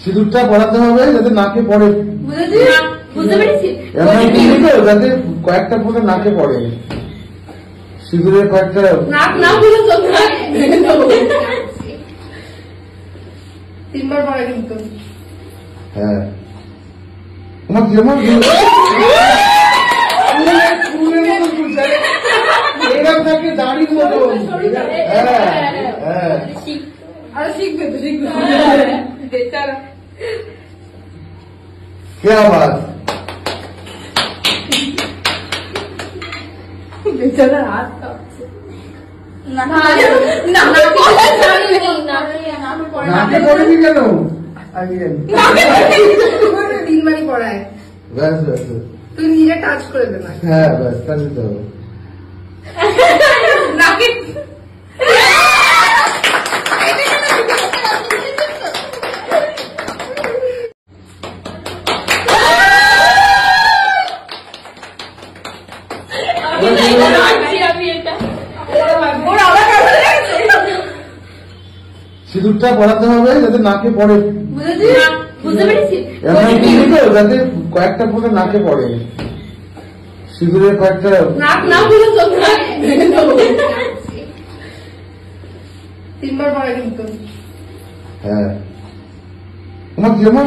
সিঁদুরটা পড়াতে হবে যাতে নাকে পড়ে, বুঝতে পেরেছি, যাতে কয়েকটা ফোঁটা নাকে পড়ে, সিঁদুরের কয়েকটা তিনবার পড়ে কিন্তু। হ্যাঁ আমার যেমন এরকম থাকে দাড়ির মতন। আরে শিখবে তো, শিখবে। क्या बात, বেচারা হাত কাঁপছে। নাকে পড়েনি কেন? তিনবারই পড়ায়। ব্যাস ব্যাস, তুই নিজে টাচ করে দে না। হ্যাঁ ব্যাস, তাহলে তো নাকে সিঁদুরটা পড়াতে হবে যাতে নাকে পড়ে, বুঝতে পেরেছি, যাতে কয়েকটা ফোঁটা নাকে পড়ে, সিঁদুরের কয়েকটা তিনবার পড়ে কিন্তু। হ্যাঁ আমার যেমন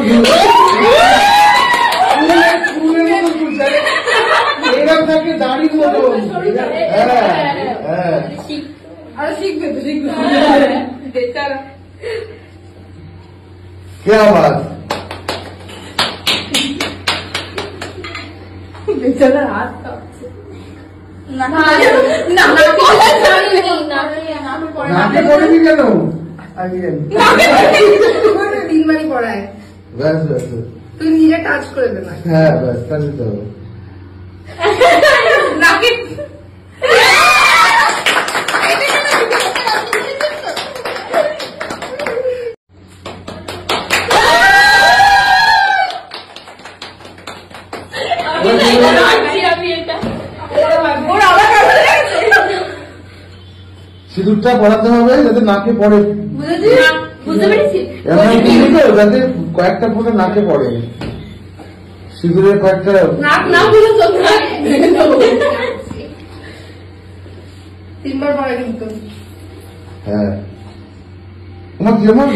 এরকম থাকে দাড়ির মতন। আরে শিখবে তো, শিখবে। বেচারা क्या बात, বেচারা হাত কাঁপছে। নাকে পড়েনি কেন? তিনবারই পড়ায়। ব্যাস ব্যাস, তুই নিজে টাচ করে দে না। হ্যাঁ ব্যাস, তাহলে তো নাকে সিঁদুরটা পড়াতে হবে যাতে নাকে পড়ে, বুঝতে পেরেছি, যাতে কয়েকটা ফোঁটা নাকে পড়ে, সিঁদুরের কয়েকটা তিনবার পড়ে কিন্তু। হ্যাঁ আমার যেমন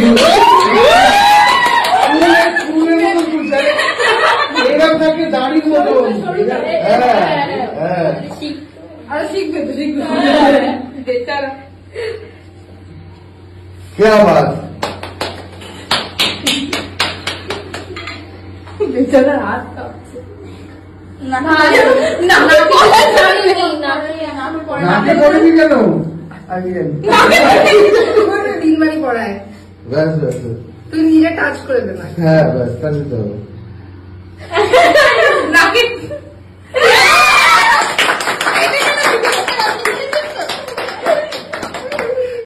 এরকম থাকে দাড়ির মতন। আরে শিখবে তো, শিখবে। বেচারা क्या बात, বেচারা হাত কাঁপছে। নাকে পড়েনি কেন? তিনবারই পড়ায়। ব্যাস ব্যাস, তুই নিজে টাচ করে দে না। হ্যাঁ ব্যাস, তাহলে তো